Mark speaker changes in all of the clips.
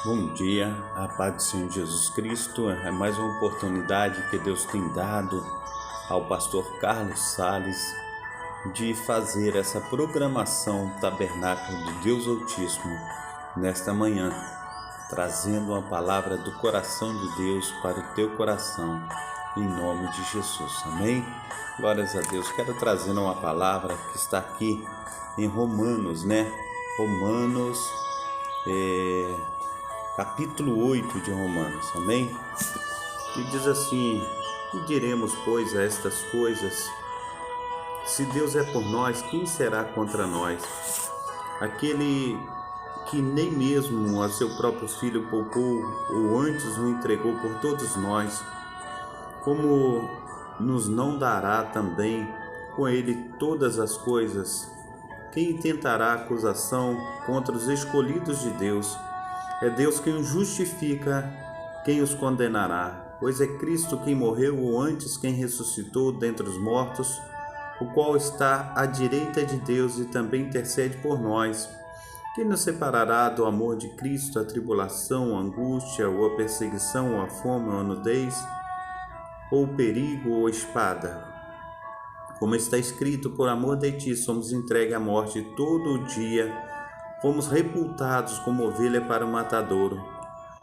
Speaker 1: Bom dia, a paz do Senhor Jesus Cristo. É mais uma oportunidade que Deus tem dado ao pastor Carlos Sales de fazer essa programação Tabernáculo de Deus Altíssimo nesta manhã, trazendo uma palavra do coração de Deus para o teu coração, em nome de Jesus, amém? Glórias a Deus. Quero trazer uma palavra que está aqui em Romanos, Romanos, capítulo 8 de Romanos, amém? E diz assim: que diremos, pois, a estas coisas? Se Deus é por nós, quem será contra nós? Aquele que nem mesmo a seu próprio Filho poupou, ou antes o entregou por todos nós, como nos não dará também com ele todas as coisas? Quem intentará acusação contra os escolhidos de Deus? É Deus quem os justifica, quem os condenará? Pois é Cristo quem morreu, ou antes quem ressuscitou dentre os mortos, o qual está à direita de Deus e também intercede por nós. Quem nos separará do amor de Cristo? A tribulação, a angústia, ou a perseguição, ou a fome, ou a nudez, ou o perigo, ou a espada? Como está escrito, por amor de ti somos entregues à morte todo o dia, fomos repultados como ovelha para o matadouro.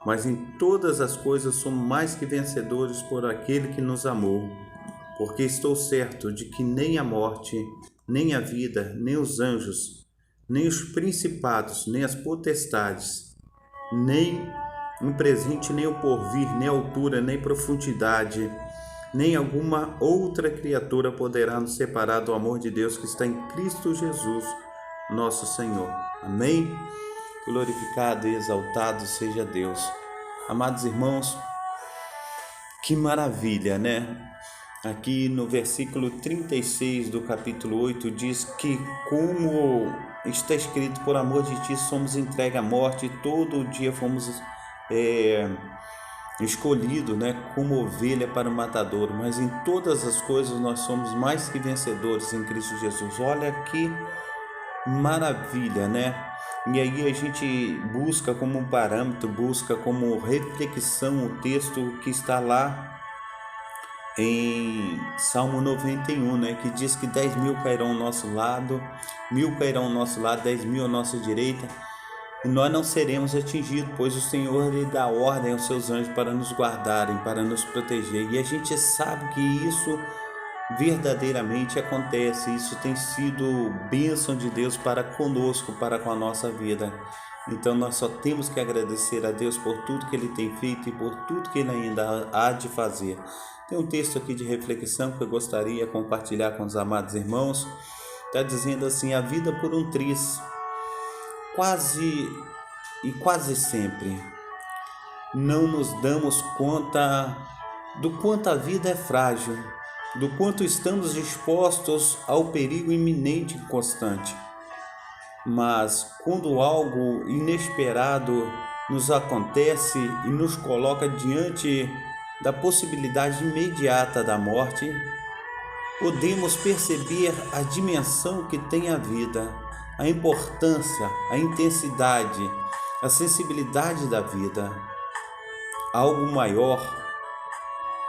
Speaker 1: Mas em todas as coisas somos mais que vencedores por aquele que nos amou. Porque estou certo de que nem a morte, nem a vida, nem os anjos, nem os principados, nem as potestades, nem o presente, nem o porvir, nem a altura, nem profundidade, nem alguma outra criatura poderá nos separar do amor de Deus que está em Cristo Jesus, nosso Senhor. Amém? Glorificado e exaltado seja Deus. Amados irmãos, que maravilha, Aqui no versículo 36 do capítulo 8 diz que, como está escrito, por amor de ti somos entregues à morte, todo dia fomos escolhidos, como ovelha para o matadouro, mas em todas as coisas nós somos mais que vencedores em Cristo Jesus. Olha que maravilha, E aí a gente busca como parâmetro, busca como reflexão o texto que está lá em Salmo 91, que diz que 10.000 cairão ao nosso lado, 1.000 cairão ao nosso lado, 10.000 à nossa direita, e nós não seremos atingidos, pois o Senhor lhe dá ordem aos seus anjos para nos guardarem, para nos proteger. E a gente sabe que isso verdadeiramente acontece, isso tem sido bênção de Deus para conosco, para com a nossa vida. Então nós só temos que agradecer a Deus por tudo que Ele tem feito e por tudo que Ele ainda há de fazer. Tem um texto aqui de reflexão que eu gostaria de compartilhar com os amados irmãos. Está dizendo assim: a vida por um triz, quase sempre não nos damos conta do quanto a vida é frágil, do quanto estamos expostos ao perigo iminente e constante. Mas quando algo inesperado nos acontece e nos coloca diante da possibilidade imediata da morte, podemos perceber a dimensão que tem a vida, a importância, a intensidade, a sensibilidade da vida. Algo maior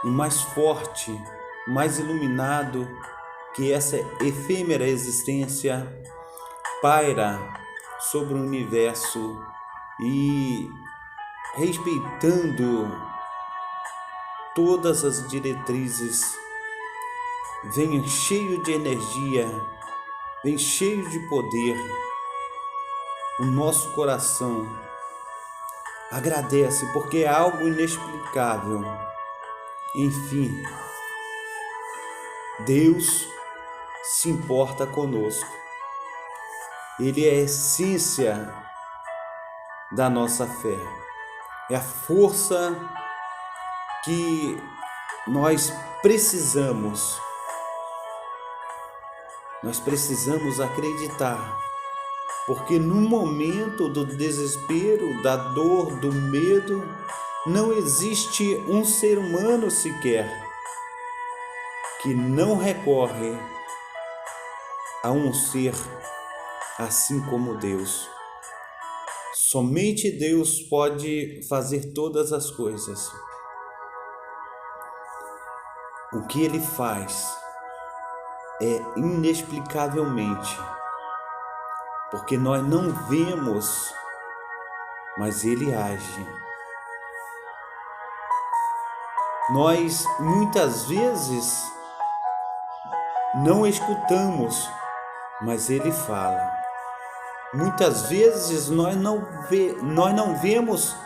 Speaker 1: e mais forte, mais iluminado que essa efêmera existência paira sobre o universo e, respeitando todas as diretrizes, vem cheio de energia, vem cheio de poder. O nosso coração agradece porque é algo inexplicável. Enfim, Deus se importa conosco. Ele é a essência da nossa fé. É a força que nós precisamos. Nós precisamos acreditar, porque no momento do desespero, da dor, do medo, não existe um ser humano sequer que não recorre a um ser assim como Deus. Somente Deus pode fazer todas as coisas. O que Ele faz é inexplicavelmente, porque nós não vemos, mas Ele age. Nós muitas vezes não escutamos, mas Ele fala. Muitas vezes nós não vemos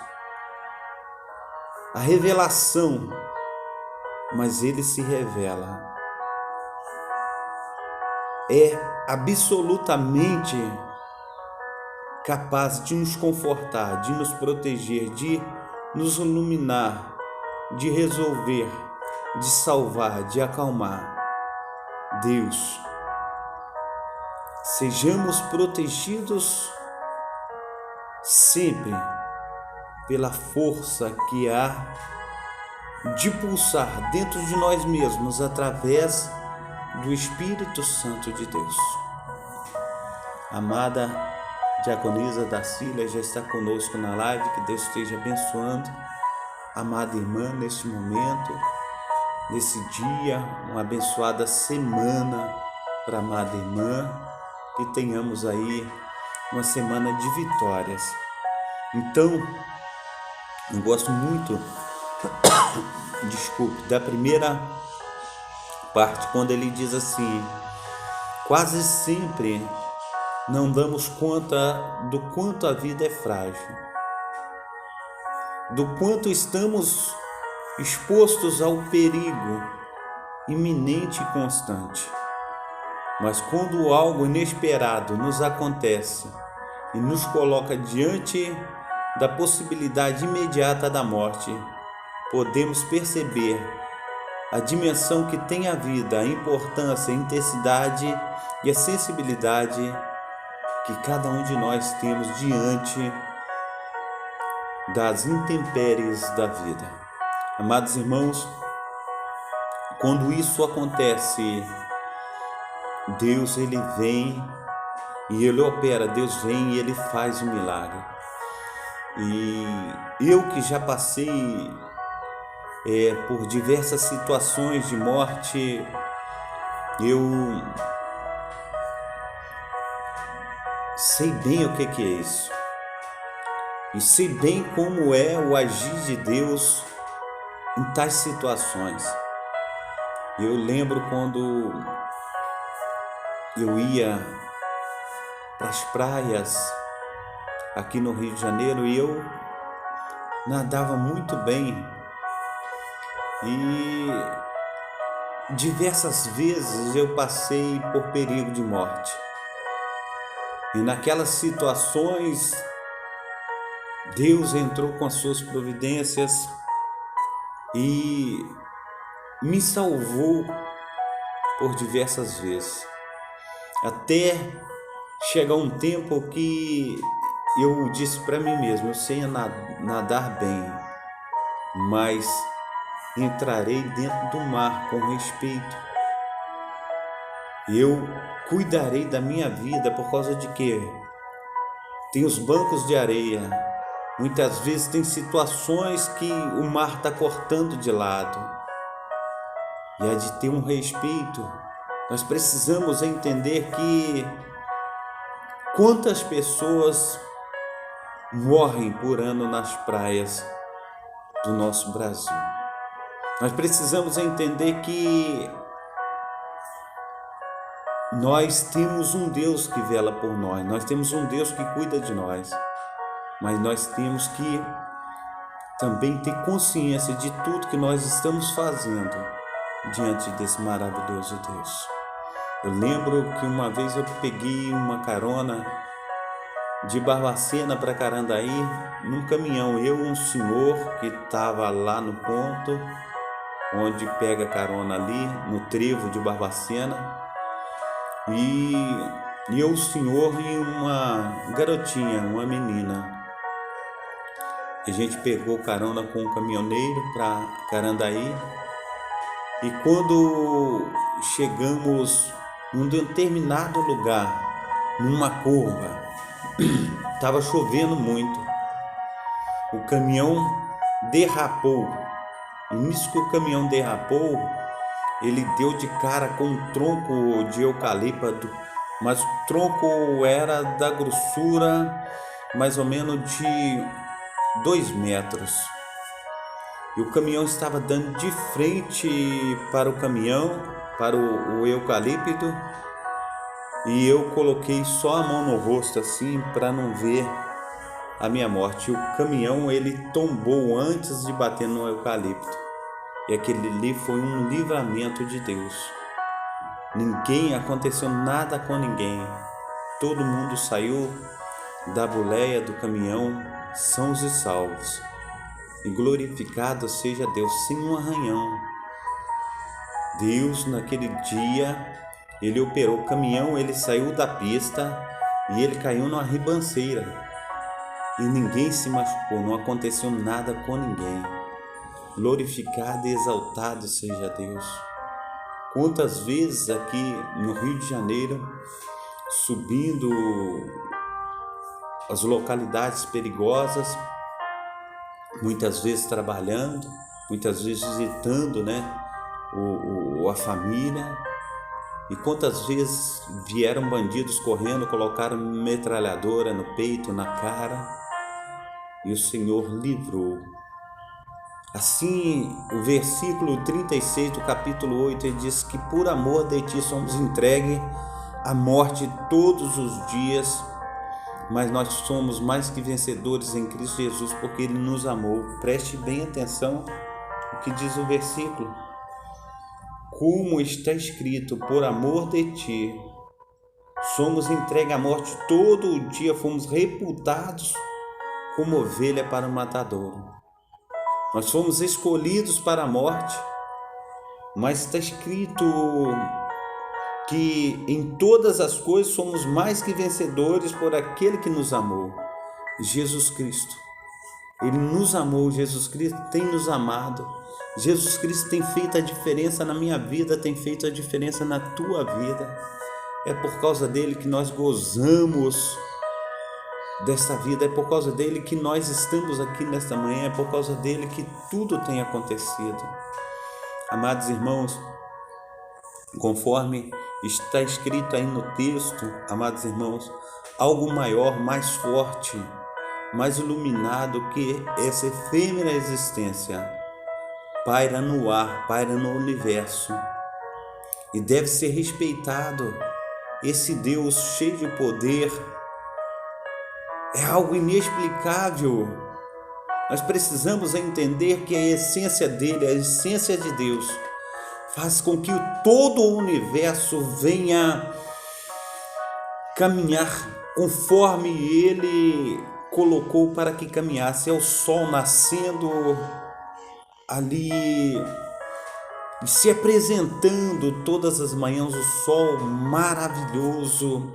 Speaker 1: a revelação, mas Ele se revela. É absolutamente capaz de nos confortar, de nos proteger, de nos iluminar, de resolver, de salvar, de acalmar. Deus, sejamos protegidos sempre pela força que há de pulsar dentro de nós mesmos através do Espírito Santo de Deus. Amada diaconisa Darcília já está conosco na live, que Deus esteja abençoando a amada irmã neste momento, nesse dia, uma abençoada semana para a amada irmã, que tenhamos aí uma semana de vitórias. Então, eu gosto muito, da primeira parte, quando ele diz assim: quase sempre não damos conta do quanto a vida é frágil, do quanto estamos expostos ao perigo iminente e constante. Mas quando algo inesperado nos acontece e nos coloca diante da possibilidade imediata da morte, podemos perceber a dimensão que tem a vida, a importância, a intensidade e a sensibilidade que cada um de nós temos diante das intempéries da vida. Amados irmãos, quando isso acontece, Deus ele vem e ele opera, Deus vem e ele faz o milagre. E eu que já passei por diversas situações de morte, eu sei bem o que é isso. E sei bem como é o agir de Deus em tais situações. Eu lembro quando eu ia para as praias aqui no Rio de Janeiro e eu nadava muito bem. E diversas vezes eu passei por perigo de morte. E naquelas situações, Deus entrou com as suas providências e me salvou por diversas vezes. Até chegar um tempo que eu disse para mim mesmo: eu sei nadar bem, mas entrarei dentro do mar com respeito. Eu cuidarei da minha vida, por causa de quê? Tem os bancos de areia. Muitas vezes tem situações que o mar está cortando de lado. E é de ter um respeito. Nós precisamos entender que quantas pessoas morrem por ano nas praias do nosso Brasil. Nós precisamos entender que nós temos um Deus que vela por nós temos um Deus que cuida de nós, mas nós temos que também ter consciência de tudo que nós estamos fazendo diante desse maravilhoso Deus. Eu lembro que uma vez eu peguei uma carona de Barbacena para Carandaí num caminhão, eu e um senhor que estava lá no ponto onde pega carona ali no trevo de Barbacena, e eu, o senhor e uma garotinha, uma menina. A gente pegou carona com um caminhoneiro para Carandaí, e quando chegamos num determinado lugar, numa curva, Estava chovendo muito. O caminhão derrapou. E nisso que o caminhão derrapou, ele deu de cara com um tronco de eucalipto, mas o tronco era da grossura mais ou menos de 2 metros. E o caminhão estava dando de frente para o caminhão, para o eucalipto, e eu coloquei só a mão no rosto assim para não ver a minha morte. O caminhão ele tombou antes de bater no eucalipto. E aquele ali foi um livramento de Deus. Aconteceu nada com ninguém. Todo mundo saiu da boleia do caminhão sãos e salvos. E glorificado seja Deus, sem um arranhão. Deus naquele dia, ele operou o caminhão, ele saiu da pista e ele caiu numa ribanceira. E ninguém se machucou, não aconteceu nada com ninguém. Glorificado e exaltado seja Deus. Quantas vezes aqui no Rio de Janeiro, subindo as localidades perigosas, muitas vezes trabalhando, muitas vezes visitando, a família, e quantas vezes vieram bandidos correndo, colocaram metralhadora no peito, na cara, e o Senhor livrou. Assim, o versículo 36 do capítulo 8, ele diz que por amor de ti somos entregues à morte todos os dias, mas nós somos mais que vencedores em Cristo Jesus, porque Ele nos amou. Preste bem atenção o que diz o versículo. Como está escrito, por amor de ti somos entregues à morte todo o dia, fomos reputados como ovelha para o matadouro. Nós fomos escolhidos para a morte, mas está escrito que em todas as coisas somos mais que vencedores por aquele que nos amou, Jesus Cristo. Ele nos amou, Jesus Cristo tem nos amado, Jesus Cristo tem feito a diferença na minha vida, tem feito a diferença na tua vida. É por causa dele que nós gozamos desta vida, é por causa dele que nós estamos aqui nesta manhã, é por causa dele que tudo tem acontecido. Amados irmãos, conforme está escrito aí no texto, amados irmãos, algo maior, mais forte, mais iluminado que essa efêmera existência paira no ar, paira no universo e deve ser respeitado. Esse Deus cheio de poder é algo inexplicável. Nós precisamos entender que a essência dele, a essência de Deus, faz com que todo o universo venha caminhar conforme ele colocou para que caminhasse. É o sol nascendo ali e se apresentando todas as manhãs, o sol maravilhoso.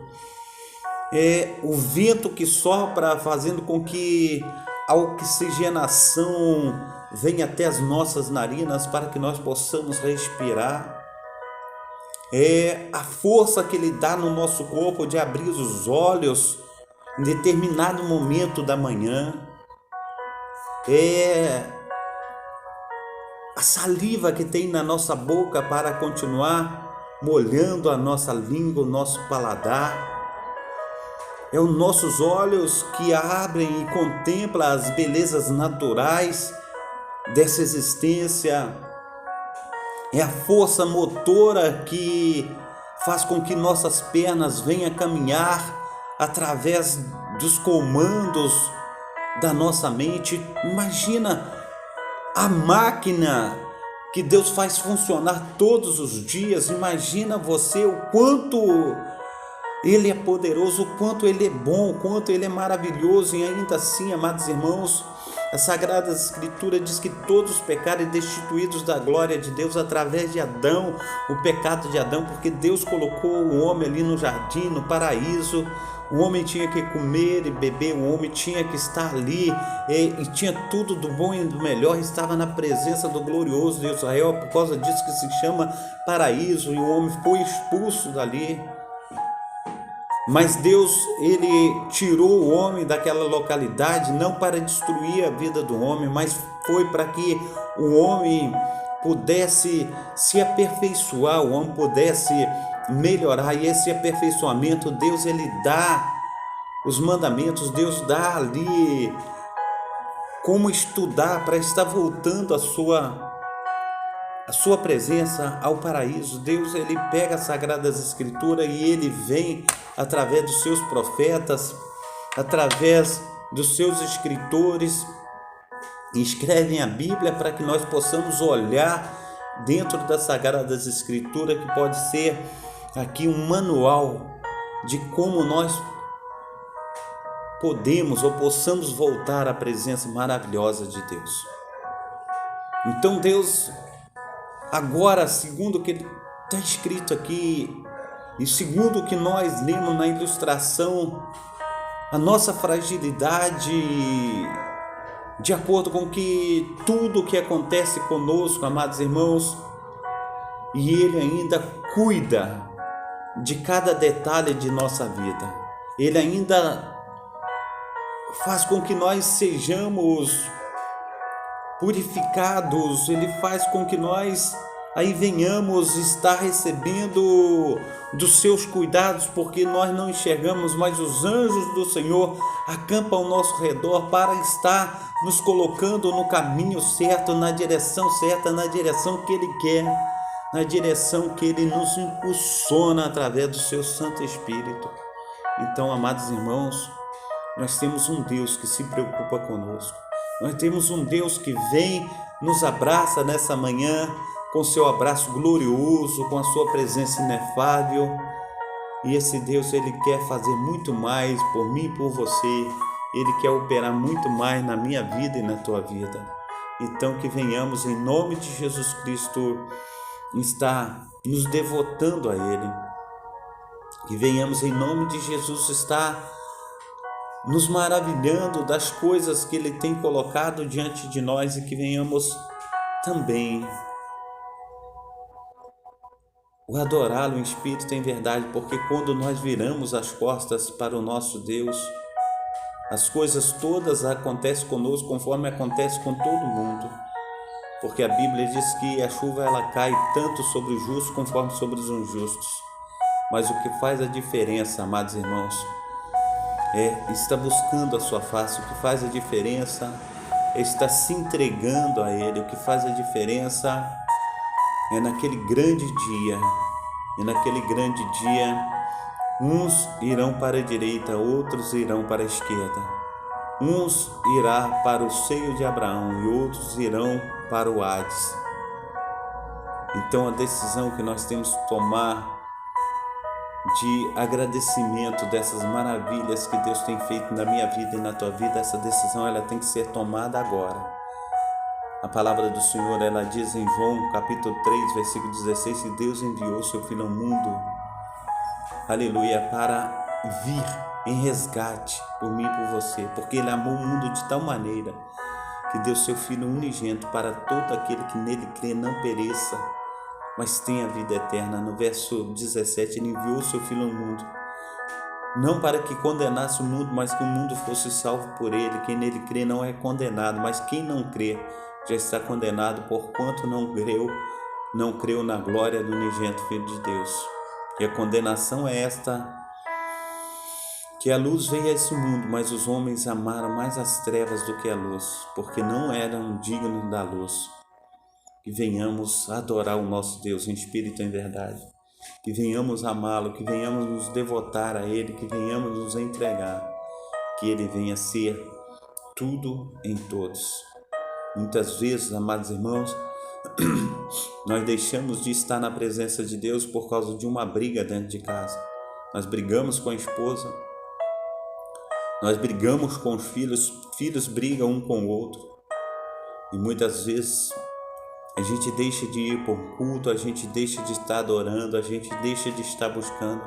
Speaker 1: É o vento que sopra, fazendo com que a oxigenação venha até as nossas narinas para que nós possamos respirar. É a força que Ele dá no nosso corpo de abrir os olhos em determinado momento da manhã. É a saliva que tem na nossa boca para continuar molhando a nossa língua, o nosso paladar. É os nossos olhos que abrem e contemplam as belezas naturais dessa existência. É a força motora que faz com que nossas pernas venham caminhar através dos comandos da nossa mente. Imagina a máquina que Deus faz funcionar todos os dias. Imagina você o quanto Ele é poderoso, o quanto Ele é bom, o quanto Ele é maravilhoso. E ainda assim, amados irmãos, a Sagrada Escritura diz que todos pecaram e destituídos da glória de Deus através de Adão, o pecado de Adão, porque Deus colocou o homem ali no jardim, no paraíso. O homem tinha que comer e beber, o homem tinha que estar ali e tinha tudo do bom e do melhor, estava na presença do glorioso de Israel, por causa disso que se chama paraíso, e o homem foi expulso dali. Mas Deus, ele tirou o homem daquela localidade não para destruir a vida do homem, mas foi para que o homem pudesse se aperfeiçoar, o homem pudesse melhorar. E esse aperfeiçoamento, Deus, ele dá os mandamentos, Deus dá ali como estudar para estar voltando a sua presença ao paraíso. Deus, ele pega as Sagradas Escrituras e ele vem através dos seus profetas, através dos seus escritores, escrevem a Bíblia para que nós possamos olhar dentro das Sagradas Escrituras, que pode ser aqui um manual de como nós podemos ou possamos voltar à presença maravilhosa de Deus. Então Deus, agora, segundo o que está escrito aqui, e segundo o que nós lemos na ilustração, a nossa fragilidade, de acordo com que tudo o que acontece conosco, amados irmãos, e Ele ainda cuida de cada detalhe de nossa vida. Ele ainda faz com que nós sejamos purificados, Ele faz com que nós aí venhamos estar recebendo dos seus cuidados, porque nós não enxergamos, mas os anjos do Senhor acampam ao nosso redor para estar nos colocando no caminho certo, na direção certa, na direção que Ele quer, na direção que Ele nos impulsiona através do seu Santo Espírito. Então, amados irmãos, nós temos um Deus que se preocupa conosco. Nós temos um Deus que vem, nos abraça nessa manhã com seu abraço glorioso, com a sua presença inefável. E esse Deus, Ele quer fazer muito mais por mim e por você. Ele quer operar muito mais na minha vida e na tua vida. Então que venhamos em nome de Jesus Cristo estar nos devotando a Ele. Que venhamos em nome de Jesus estar nos maravilhando das coisas que Ele tem colocado diante de nós, e que venhamos também o adorá-lo em espírito e em verdade, porque quando nós viramos as costas para o nosso Deus, as coisas todas acontecem conosco conforme acontece com todo mundo, porque a Bíblia diz que a chuva ela cai tanto sobre os justos conforme sobre os injustos. Mas o que faz a diferença, amados irmãos, é estar buscando a sua face. O que faz a diferença é estar se entregando a Ele. O que faz a diferença é naquele grande dia. E naquele grande dia, uns irão para a direita, outros irão para a esquerda. Uns irá para o seio de Abraão e outros irão para o Hades. Então a decisão que nós temos que tomar de agradecimento dessas maravilhas que Deus tem feito na minha vida e na tua vida, essa decisão ela tem que ser tomada agora. A palavra do Senhor, ela diz em João capítulo 3, versículo 16, que Deus enviou seu Filho ao mundo, aleluia, para vir em resgate por mim e por você, porque Ele amou o mundo de tal maneira que deu seu Filho unigênito para todo aquele que nele crê não pereça, mas tenha vida eterna. No verso 17, Ele enviou seu Filho ao mundo, não para que condenasse o mundo, mas que o mundo fosse salvo por Ele. Quem nele crê não é condenado, mas quem não crê já está condenado, porquanto não creu na glória do unigênito Filho de Deus. E a condenação é esta, que a luz veio a esse mundo, mas os homens amaram mais as trevas do que a luz, porque não eram dignos da luz. Que venhamos adorar o nosso Deus em espírito e em verdade, que venhamos amá-lo, que venhamos nos devotar a Ele, que venhamos nos entregar, que Ele venha ser tudo em todos. Muitas vezes, amados irmãos, nós deixamos de estar na presença de Deus por causa de uma briga dentro de casa. Nós brigamos com a esposa, nós brigamos com os filhos brigam um com o outro. E muitas vezes a gente deixa de ir por culto, a gente deixa de estar adorando, a gente deixa de estar buscando,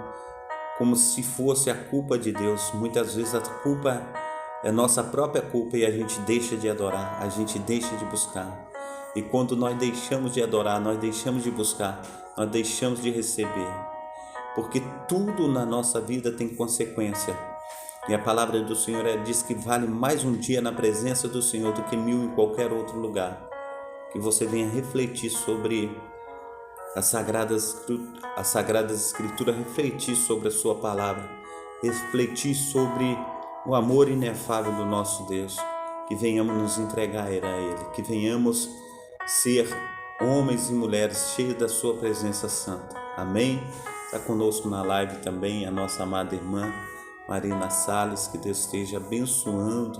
Speaker 1: como se fosse a culpa de Deus. Muitas vezes a culpa é nossa própria culpa e a gente deixa de adorar, a gente deixa de buscar. E quando nós deixamos de adorar, nós deixamos de buscar, nós deixamos de receber. porque tudo na nossa vida tem consequência. E a palavra do Senhor diz que vale mais um dia na presença do Senhor do que 1000 em qualquer outro lugar. Que você venha refletir sobre as Sagradas Escrituras, refletir sobre a sua palavra, refletir sobre o amor inefável do nosso Deus. Que venhamos nos entregar a Ele, que venhamos ser homens e mulheres cheios da sua presença santa. Amém? Está conosco na live também a nossa amada irmã Marina Salles. Que Deus esteja abençoando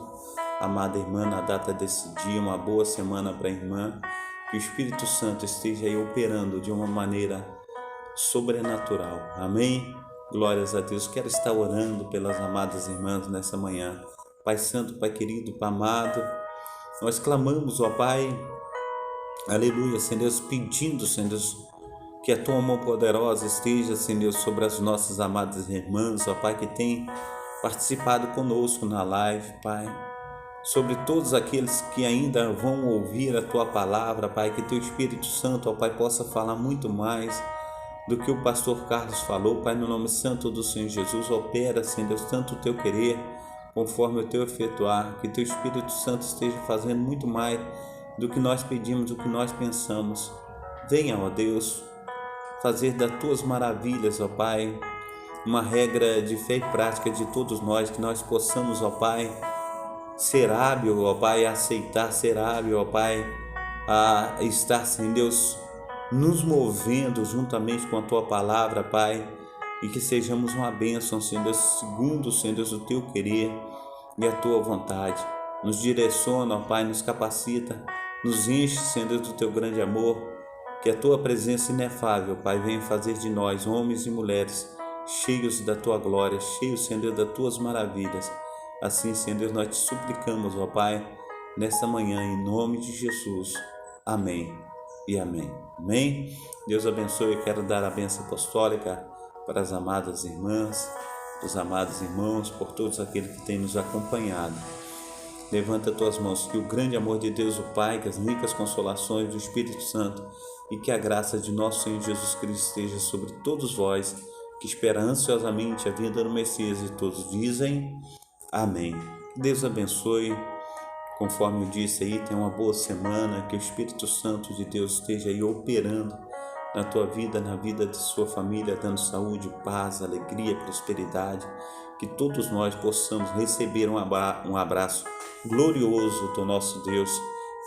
Speaker 1: a amada irmã na data desse dia. Uma boa semana para a irmã. Que o Espírito Santo esteja aí operando de uma maneira sobrenatural. Amém? Glórias a Deus. Quero estar orando pelas amadas irmãs nessa manhã. Pai Santo, Pai querido, Pai amado, nós clamamos, ó Pai, aleluia, Senhor Deus, pedindo, Senhor Deus, que a Tua mão poderosa esteja, Senhor Deus, sobre as nossas amadas irmãs, ó Pai, que tem participado conosco na live, Pai, sobre todos aqueles que ainda vão ouvir a Tua palavra, Pai, que Teu Espírito Santo, ó Pai, possa falar muito mais do que o pastor Carlos falou, Pai, no nome santo do Senhor Jesus. Opera, Senhor Deus, tanto o Teu querer conforme o Teu efetuar, que Teu Espírito Santo esteja fazendo muito mais do que nós pedimos, do que nós pensamos. Venha, ó Deus, fazer das Tuas maravilhas, ó Pai, uma regra de fé e prática de todos nós, que nós possamos, ó Pai, ser hábil, ó Pai, a aceitar, ser hábil, ó Pai, a estar, Senhor Deus, nos movendo juntamente com a Tua palavra, Pai, e que sejamos uma bênção, Senhor Deus, segundo, Senhor Deus, o Teu querer e a Tua vontade. Nos direciona, ó Pai, nos capacita, nos enche, Senhor Deus, do Teu grande amor, que a Tua presença inefável, Pai, venha fazer de nós, homens e mulheres, cheios da Tua glória, cheios, Senhor Deus, das Tuas maravilhas. Assim, Senhor Deus, nós te suplicamos, ó Pai, nessa manhã, em nome de Jesus. Amém e amém. Amém? Deus abençoe. Eu quero dar a bênção apostólica para as amadas irmãs, os amados irmãos, por todos aqueles que têm nos acompanhado. Levanta tuas mãos, que o grande amor de Deus, o Pai, que as ricas consolações do Espírito Santo e que a graça de nosso Senhor Jesus Cristo esteja sobre todos vós, que espera ansiosamente a vinda do Messias, e todos dizem amém. Que Deus abençoe. Conforme eu disse aí, tenha uma boa semana, que o Espírito Santo de Deus esteja aí operando na tua vida, na vida de sua família, dando saúde, paz, alegria, prosperidade, que todos nós possamos receber um abraço glorioso do nosso Deus,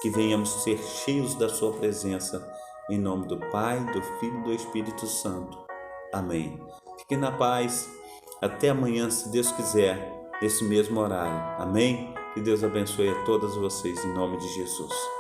Speaker 1: que venhamos ser cheios da sua presença, em nome do Pai, do Filho e do Espírito Santo. Amém. Fique na paz, até amanhã, se Deus quiser, nesse mesmo horário. Amém? Que Deus abençoe a todas vocês, em nome de Jesus.